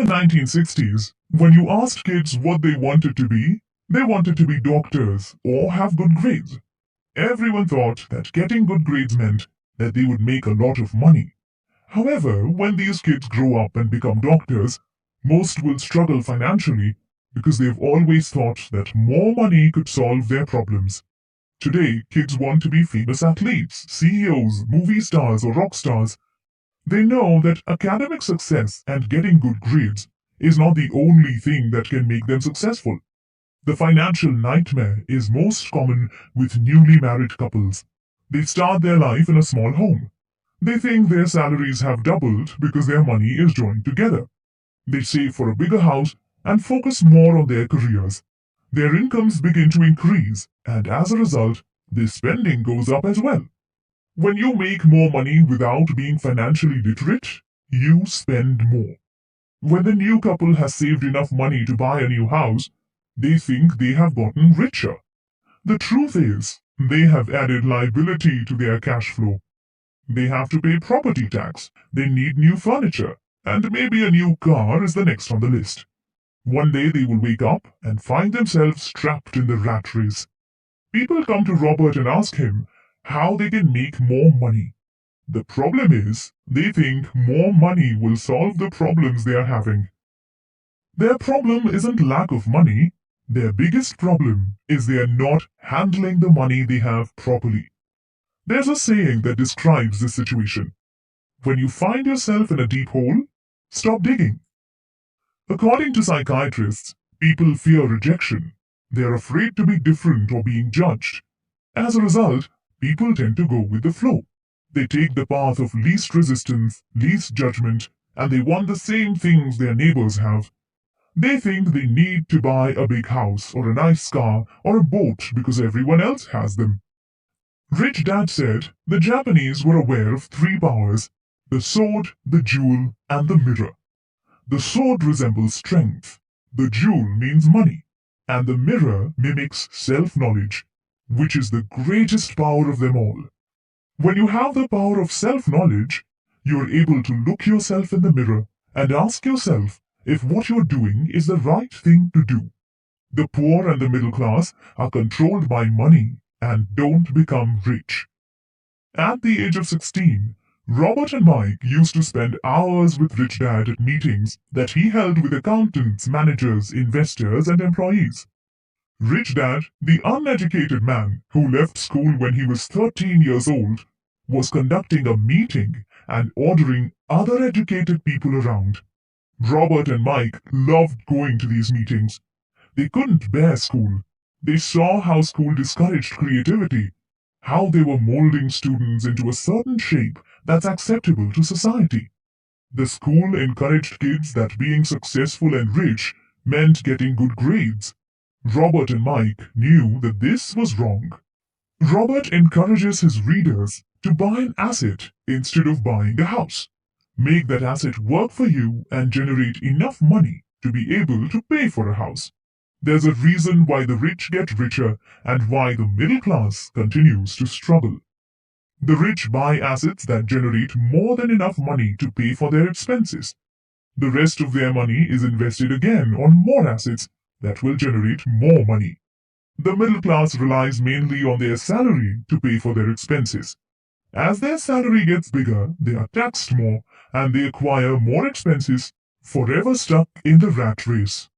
In the 1960s, when you asked kids what they wanted to be, they wanted to be doctors or have good grades. Everyone thought that getting good grades meant that they would make a lot of money. However, when these kids grow up and become doctors, most will struggle financially because they've always thought that more money could solve their problems. Today, kids want to be famous athletes, CEOs, movie stars, or rock stars. They know that academic success and getting good grades is not the only thing that can make them successful. The financial nightmare is most common with newly married couples. They start their life in a small home. They think their salaries have doubled because their money is joined together. They save for a bigger house and focus more on their careers. Their incomes begin to increase, and as a result, their spending goes up as well. When you make more money without being financially literate, you spend more. When the new couple has saved enough money to buy a new house, they think they have gotten richer. The truth is, they have added liability to their cash flow. They have to pay property tax, they need new furniture, and maybe a new car is the next on the list. One day they will wake up and find themselves trapped in the rat race. People come to Robert and ask him how they can make more money. The problem is, they think more money will solve the problems they are having. Their problem isn't lack of money. Their biggest problem is they are not handling the money they have properly. There's a saying that describes this situation. When you find yourself in a deep hole, stop digging. According to psychiatrists, people fear rejection. They are afraid to be different or being judged. As a result, people tend to go with the flow. They take the path of least resistance, least judgment, and they want the same things their neighbors have. They think they need to buy a big house or a nice car or a boat because everyone else has them. Rich Dad said the Japanese were aware of three powers: the sword, the jewel, and the mirror. The sword resembles strength, the jewel means money, and the mirror mimics self-knowledge, which is the greatest power of them all. When you have the power of self-knowledge, you are able to look yourself in the mirror and ask yourself if what you're doing is the right thing to do. The poor and the middle class are controlled by money and don't become rich. At the age of 16, Robert and Mike used to spend hours with Rich Dad at meetings that he held with accountants, managers, investors, and employees. Rich Dad, the uneducated man who left school when he was 13 years old, was conducting a meeting and ordering other educated people around. Robert and Mike loved going to these meetings. They couldn't bear school. They saw how school discouraged creativity, how they were molding students into a certain shape that's acceptable to society. The school encouraged kids that being successful and rich meant getting good grades. Robert and Mike knew that this was wrong. Robert encourages his readers to buy an asset instead of buying a house. Make that asset work for you and generate enough money to be able to pay for a house. There's a reason why the rich get richer and why the middle class continues to struggle. The rich buy assets that generate more than enough money to pay for their expenses. The rest of their money is invested again on more assets that will generate more money. The middle class relies mainly on their salary to pay for their expenses. As their salary gets bigger, they are taxed more and they acquire more expenses, forever stuck in the rat race.